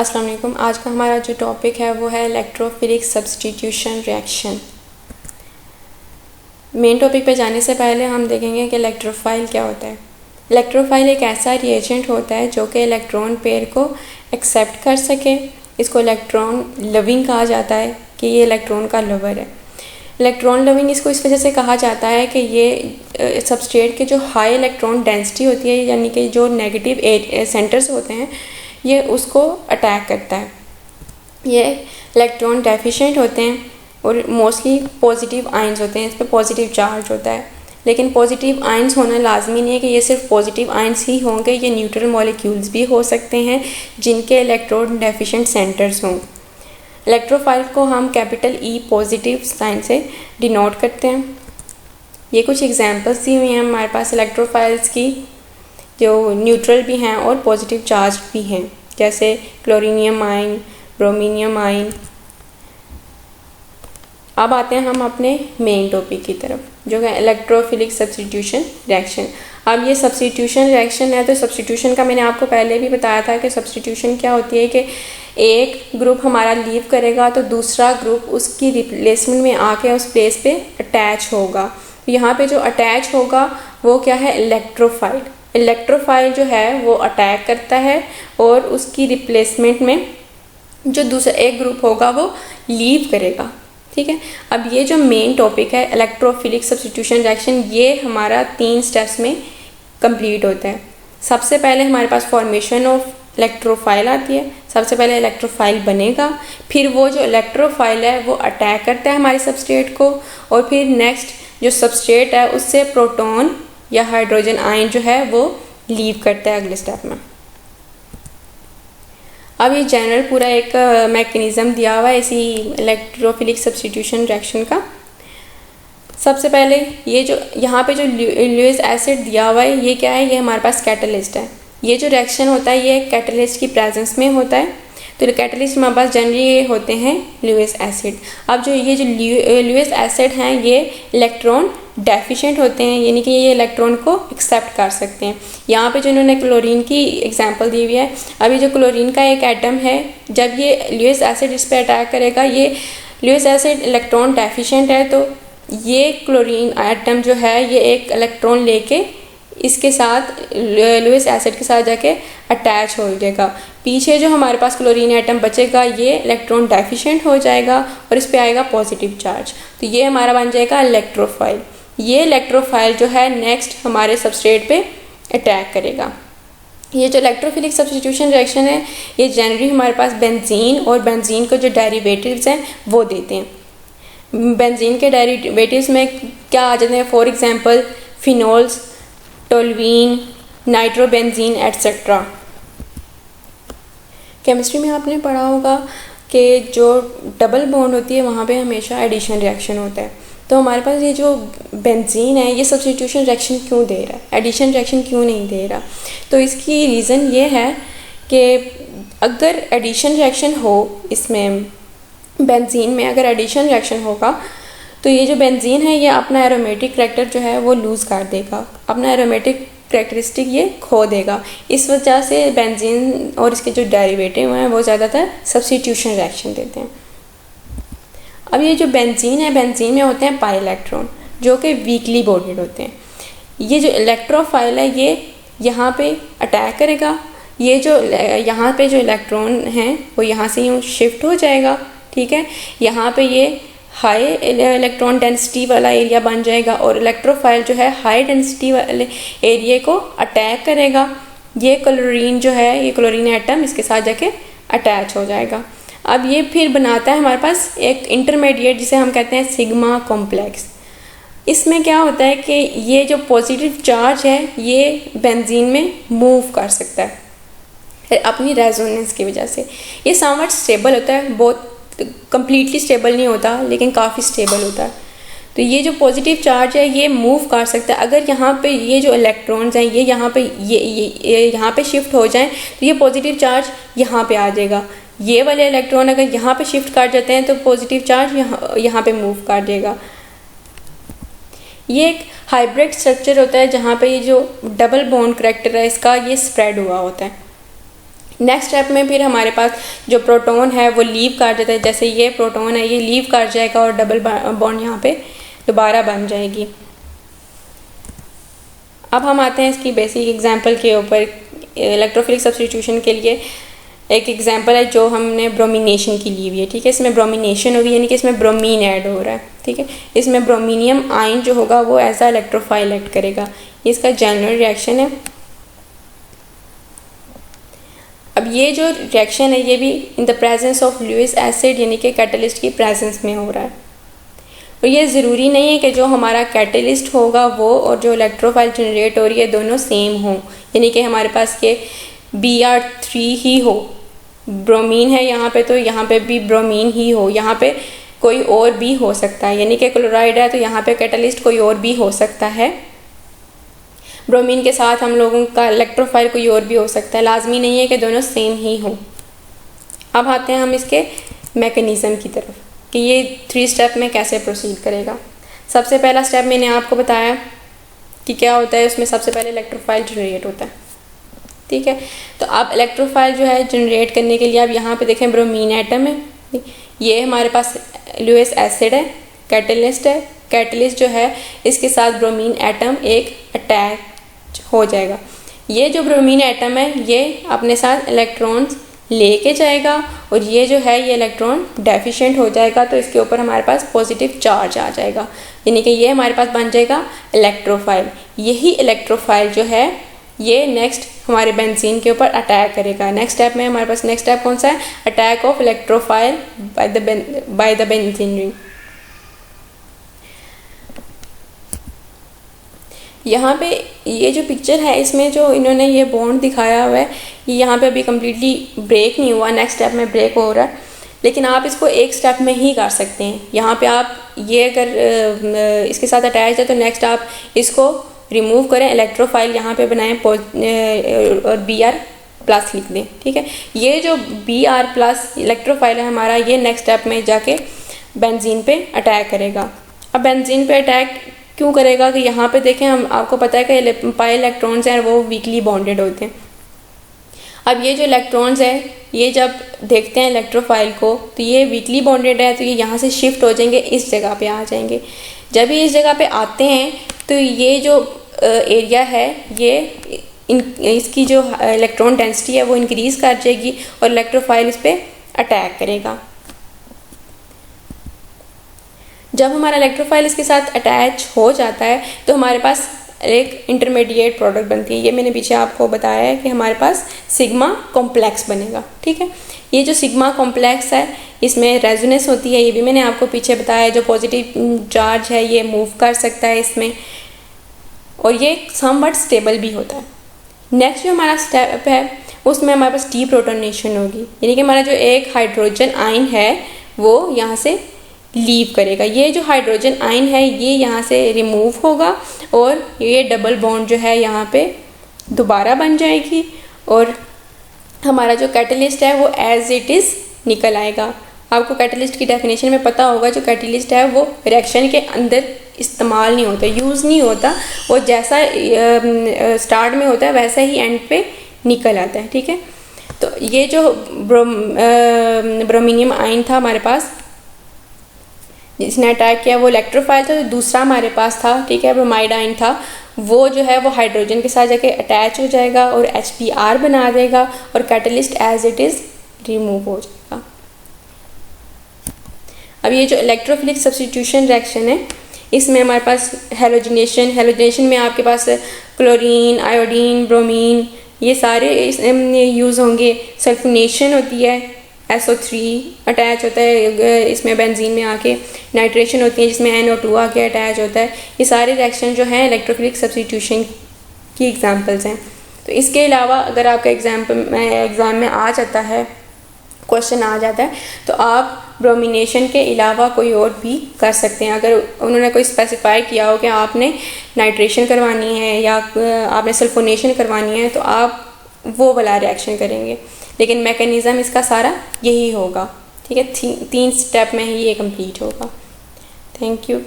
अस्सलाम वालेकुम। आज का हमारा जो टॉपिक है वो है electrophilic substitution reaction. Main topic पे जाने से पहले हम देखेंगे कि इलेक्ट्रोफाइल क्या होता है। इलेक्ट्रोफाइल एक ऐसा रिएजेंट होता है जो कि इलेक्ट्रॉन पेयर को एक्सेप्ट कर सके। इसको इलेक्ट्रॉन लविंग कहा जाता है कि ये इलेक्ट्रॉन का लवर है। इलेक्ट्रॉन लविंग इसको इस वजह से कहा जाता है कि ये सबस्ट्रेट के जो हाई इलेक्ट्रॉन डेंसिटी होती है, यानी कि जो नेगेटिव सेंटर्स होते हैं, ये उसको अटैक करता है। ये इलेक्ट्रॉन डेफिशिएंट होते हैं और मोस्टली पॉजिटिव आयंस होते हैं, इस पर पॉजिटिव चार्ज होता है। लेकिन पॉजिटिव आयंस होना लाजमी नहीं है कि ये सिर्फ पॉजिटिव आयंस ही होंगे, ये न्यूट्रल मॉलिक्यूल्स भी हो सकते हैं जिनके इलेक्ट्रॉन डेफिशिएंट सेंटर्स हों। इलेक्ट्रोफाइल को हम कैपिटल ई पॉजिटिव साइन से डिनोट करते हैं। ये कुछ एग्जांपल्स दी हुई हैं हमारे पास इलेक्ट्रोफाइल्स की, जो न्यूट्रल भी हैं और पॉजिटिव चार्ज भी हैं, जैसे क्लोरीनियम आयन, ब्रोमीनियम आयन। अब आते हैं हम अपने मेन टॉपिक की तरफ, जो है इलेक्ट्रोफिलिक सब्स्टिट्यूशन रिएक्शन। अब ये सब्स्टिट्यूशन रिएक्शन है, तो सब्स्टिट्यूशन का मैंने आपको पहले भी बताया था कि सब्स्टिट्यूशन क्या होती है कि एक ग्रुप हमारा लीव करेगा तो दूसरा ग्रुप उसकी रिप्लेसमेंट में आके उस प्लेस पे अटैच होगा। यहाँ पे जो अटैच होगा वो क्या है, इलेक्ट्रोफाइल। इलेक्ट्रोफाइल जो है वो अटैक करता है और उसकी रिप्लेसमेंट में जो दूसरा एक ग्रुप होगा वो लीव करेगा। ठीक है। अब ये जो मेन टॉपिक है इलेक्ट्रोफिलिक सब्स्टिट्यूशन रिएक्शन, ये हमारा 3 स्टेप्स में कंप्लीट होता है। सबसे पहले हमारे पास फॉर्मेशन ऑफ इलेक्ट्रोफाइल आती है। सबसे पहले इलेक्ट्रोफाइल बनेगा, फिर वो जो इलेक्ट्रोफाइल है वो अटैक करता है हमारे सबस्ट्रेट को, और फिर नेक्स्ट जो सबस्ट्रेट है उससे प्रोटॉन या हाइड्रोजन आयन जो है वो लीव करता है अगले स्टेप में। अब ये जनरल पूरा एक मैकेनिज़्म दिया हुआ है इसी इलेक्ट्रोफिलिक सब्स्टिट्यूशन रिएक्शन का। सबसे पहले ये जो यहाँ पे जो ल्यूइस एसिड दिया हुआ है, ये क्या है, ये हमारे पास कैटलिस्ट है। ये जो रिएक्शन होता है ये कैटलिस्ट की प्रेजेंस में होता है। तो कैटलिस्ट हमारे पास जनरली ये होते हैं ल्यूइस एसिड। अब जो ये जो ल्यूइस एसिड हैं ये इलेक्ट्रॉन डेफिशिएंट होते हैं, यानी कि ये इलेक्ट्रॉन को एक्सेप्ट कर सकते हैं। यहाँ पे जो इन्होंने क्लोरीन की एग्जांपल दी हुई है, अभी जो क्लोरीन का एक एटम है, जब ये ल्यूइस एसिड इस पर अटैक करेगा, ये ल्यूइस एसिड इलेक्ट्रॉन डेफिशिएंट है, तो ये क्लोरीन एटम जो है ये एक इलेक्ट्रॉन लेके इसके साथ ल्यूइस एसिड के साथ जाके अटैच हो जाएगा। पीछे जो हमारे पास क्लोरीन एटम बचेगा ये इलेक्ट्रॉन डेफिशिएंट हो जाएगा और इस पे आएगा पॉजिटिव चार्ज, तो ये हमारा बन जाएगा इलेक्ट्रोफाइल। ये इलेक्ट्रोफाइल जो है नेक्स्ट हमारे सबस्ट्रेट पे अटैक करेगा। ये जो इलेक्ट्रोफिलिक सब्स्टिट्यूशन रिएक्शन है ये जनरली हमारे पास बेंजीन और बेंजीन को जो डेरिवेटिव्स हैं वो देते हैं। बेंजीन के डेरिवेटिव्स में क्या आ जाते हैं, for example phenols, toluene, nitrobenzene etcetera. Chemistry में आपने पढ़ा होगा कि जो डबल बॉन्ड होती है वहाँ पे हमेशा एडिशन रिएक्शन होता है। तो हमारे पास ये जो बेंजीन है ये सब्स्टिट्यूशन रिएक्शन क्यों दे रहा है, एडिशन रिएक्शन क्यों नहीं दे रहा? तो इसकी रीज़न ये है कि अगर एडिशन रिएक्शन हो, इसमें बेंजीन में अगर एडिशन रिएक्शन होगा तो ये जो बेंजीन है ये अपना एरोमेटिक करैक्टर जो है वो लूज़ कर देगा, अपना एरोमेटिक करैक्टरिस्टिक ये खो देगा। इस वजह से बेंजीन और इसके जो डेरिवेटिव हैं वो ज़्यादातर सब्स्टिट्यूशन रिएक्शन देते हैं। अब ये जो बेंजीन है, बेंजीन में होते हैं पाई इलेक्ट्रॉन जो कि वीकली बॉन्डेड होते हैं। ये जो इलेक्ट्रोफाइल है ये यहाँ पे अटैक करेगा, ये जो यहाँ पे जो इलेक्ट्रॉन हैं वो यहाँ से यूँ शिफ्ट हो जाएगा। ठीक है, यहाँ पे ये हाई इलेक्ट्रॉन डेंसिटी वाला एरिया बन जाएगा और इलेक्ट्रोफाइल जो है हाई डेंसिटी वाले एरिया को अटैक करेगा। ये क्लोरीन जो है, ये क्लोरीन एटम इसके साथ जाके अटैच हो जाएगा। अब ये फिर बनाता है हमारे पास एक इंटरमीडिएट जिसे हम कहते हैं सिग्मा कॉम्प्लेक्स। इसमें क्या होता है कि ये जो पॉजिटिव चार्ज है ये बेंजीन में मूव कर सकता है अपनी रेजोनेंस की वजह से। ये समवट स्टेबल होता है, बहुत कंप्लीटली स्टेबल नहीं होता लेकिन काफ़ी स्टेबल होता है। तो ये जो पॉजिटिव चार्ज है ये मूव कर सकता है। अगर यहाँ पे ये जो इलेक्ट्रॉन्स हैं ये यहाँ पे यहाँ पे शिफ्ट हो जाएं तो ये पॉजिटिव चार्ज यहाँ पे आ जाएगा। ये वाले इलेक्ट्रॉन अगर यहाँ पे शिफ्ट कर जाते हैं तो पॉजिटिव चार्ज यहाँ पे मूव कर देगा। ये एक हाइब्रिड स्ट्रक्चर होता है जहाँ पे ये जो डबल बॉन्ड करैक्टर है इसका ये स्प्रेड हुआ होता है। नेक्स्ट स्टेप में फिर हमारे पास जो प्रोटॉन है वो लीव कर जाता है, जैसे ये प्रोटॉन है ये लीव कर जाएगा और डबल बॉन्ड यहाँ पे दोबारा बन जाएगी। अब हम आते हैं इसकी बेसिक एग्जांपल के ऊपर। इलेक्ट्रोफिलिक सब्स्टिट्यूशन के लिए एक एग्जांपल है जो हमने ब्रोमिनेशन की ली हुई है, ठीक है। इसमें ब्रोमिनेशन होगी यानी कि इसमें ब्रोमीन ऐड हो रहा है, ठीक है। इसमें ब्रोमीनियम आयन जो होगा वो एज अ इलेक्ट्रोफाइल एक्ट करेगा। इसका जनरल रिएक्शन है। अब ये जो रिएक्शन है ये भी in the presence of Lewis acid यानी कि कैटलिस्ट की प्रेजेंस में हो रहा है। और ये ज़रूरी नहीं है कि जो हमारा कैटलिस्ट होगा वो और जो इलेक्ट्रोफाइल जनरेट हो रही है दोनों सेम हों, यानी कि हमारे पास ये Br3 ही हो। ब्रोमीन है यहाँ पे तो यहाँ पे भी ब्रोमीन ही हो, यहाँ पे कोई और भी हो सकता है, यानी कि क्लोराइड है तो यहाँ पे कैटलिस्ट कोई और भी हो सकता है। ब्रोमीन के साथ हम लोगों का इलेक्ट्रोफाइल कोई और भी हो सकता है, लाजमी नहीं है कि दोनों सेम ही हो। अब आते हैं हम इसके मैकेनिज़्म की तरफ कि ये 3 स्टेप में कैसे प्रोसीड करेगा। सबसे पहला स्टेप मैंने आपको बताया कि क्या होता है, उसमें सबसे पहले इलेक्ट्रोफाइल जनरेट होता है, ठीक है। तो अब इलेक्ट्रोफाइल जो है जनरेट करने के लिए अब यहाँ पे देखें ब्रोमीन एटम है, ये हमारे पास लुईस एसिड है, कैटलिस्ट है। कैटलिस्ट जो है इसके साथ ब्रोमीन एटम एक अटैच हो जाएगा। ये जो ब्रोमीन एटम है ये अपने साथ इलेक्ट्रॉन्स लेके जाएगा और ये जो है ये इलेक्ट्रॉन डेफिशिएंट हो जाएगा तो इसके ऊपर हमारे पास पॉजिटिव चार्ज आ जाएगा, यानी कि ये हमारे पास बन जाएगा इलेक्ट्रोफाइल। यही इलेक्ट्रोफाइल जो है ये नेक्स्ट हमारे बेंजीन के ऊपर अटैक करेगा। नेक्स्ट स्टेप में हमारे पास नेक्स्ट स्टेप कौन सा है, attack of electrophile by the benzene ring. यहाँ पे ये जो पिक्चर है इसमें जो इन्होंने ये बॉन्ड दिखाया हुआ है ये यहाँ पे अभी कम्प्लीटली ब्रेक नहीं हुआ, नेक्स्ट स्टेप में ब्रेक हो रहा है, लेकिन आप इसको एक स्टेप में ही कर सकते हैं। यहाँ पे आप ये अगर इसके साथ अटैच है तो नेक्स्ट आप इसको रिमूव करें, इलेक्ट्रोफाइल यहाँ पे बनाएं और Br+ लिख दें, ठीक है। ये जो Br+ इलेक्ट्रोफाइल है हमारा ये नेक्स्ट स्टेप में जाके बेंजीन पे अटैक करेगा। अब बेंजीन पे अटैक क्यों करेगा कि यहाँ पे देखें हम आपको पता है कि पाई इलेक्ट्रॉन्स हैं वो वीकली बॉन्डेड होते हैं। अब ये जो इलेक्ट्रॉन्स है ये जब देखते हैं इलेक्ट्रोफाइल को तो ये वीकली बॉन्डेड है तो ये यहाँ से शिफ्ट हो जाएंगे, इस जगह पे आ जाएंगे। जब ये इस जगह पे आते हैं तो ये जो एरिया है ये इसकी जो इलेक्ट्रॉन डेंसिटी है वो इंक्रीज़ कर जाएगी और इलेक्ट्रोफाइल इस पर अटैक करेगा। जब हमारा इलेक्ट्रोफाइल इसके साथ अटैच हो जाता है तो हमारे पास एक इंटरमीडिएट प्रोडक्ट बनती है। ये मैंने पीछे आपको बताया है कि हमारे पास सिग्मा कॉम्प्लेक्स बनेगा, ठीक है। ये जो सिग्मा कॉम्प्लेक्स है इसमें रेजोनेंस होती है, ये भी मैंने आपको पीछे बताया है। जो पॉजिटिव चार्ज है ये मूव कर सकता है इसमें और ये समवट स्टेबल भी होता है। नेक्स्ट जो हमारा स्टेप है उसमें हमारे पास डीप्रोटोनेशन होगी, यानी कि हमारा जो एक हाइड्रोजन आयन है वो यहाँ से लीव करेगा। ये जो हाइड्रोजन आयन है ये यहाँ से रिमूव होगा और ये डबल बॉन्ड जो है यहाँ पे दोबारा बन जाएगी और हमारा जो कैटलिस्ट है वो एज इट इज़ निकल आएगा। आपको कैटलिस्ट की डेफिनेशन में पता होगा जो कैटलिस्ट है वो रिएक्शन के अंदर इस्तेमाल नहीं होता, यूज़ नहीं होता, वो जैसा स्टार्ट में होता है वैसा ही एंड पे निकल आता है, ठीक है। तो ये जो ब्रोमीनियम आयन था हमारे पास जिसने अटैक किया वो इलेक्ट्रोफाइल था, तो दूसरा हमारे पास था, ठीक है, ब्रोमाइड आयन था, वो जो है वो हाइड्रोजन के साथ जाके अटैच हो जाएगा और HBr बना देगा और catalyst as it is remove हो जाएगा। अब ये जो इलेक्ट्रोफिलिक सब्स्टिट्यूशन रिएक्शन है इसमें हमारे पास हेलोजनेशन में आपके पास क्लोरीन, आयोडीन, ब्रोमीन ये सारे यूज़ होंगे। सल्फोनेशन होती है, SO3 अटैच होता है इसमें बेंजीन में आके, नाइट्रेशन होती है जिसमें NO2 आके अटैच होता है। ये सारे रिएक्शन जो हैं इलेक्ट्रोफिलिक सब्स्टिट्यूशन की एग्जांपल्स हैं। तो इसके अलावा अगर आपका एग्ज़ाम में आ जाता है, क्वेश्चन आ जाता है तो आप ब्रोमिनेशन के अलावा कोई और भी कर सकते हैं। अगर उन्होंने कोई स्पेसिफाई किया हो कि आपने नाइट्रेशन करवानी है या आपने सल्फोनेशन करवानी है तो आप वो वाला रिएक्शन करेंगे, लेकिन मैकेनिज़्म इसका सारा यही होगा, ठीक है। 3 स्टेप में ही ये कंप्लीट होगा। Thank you.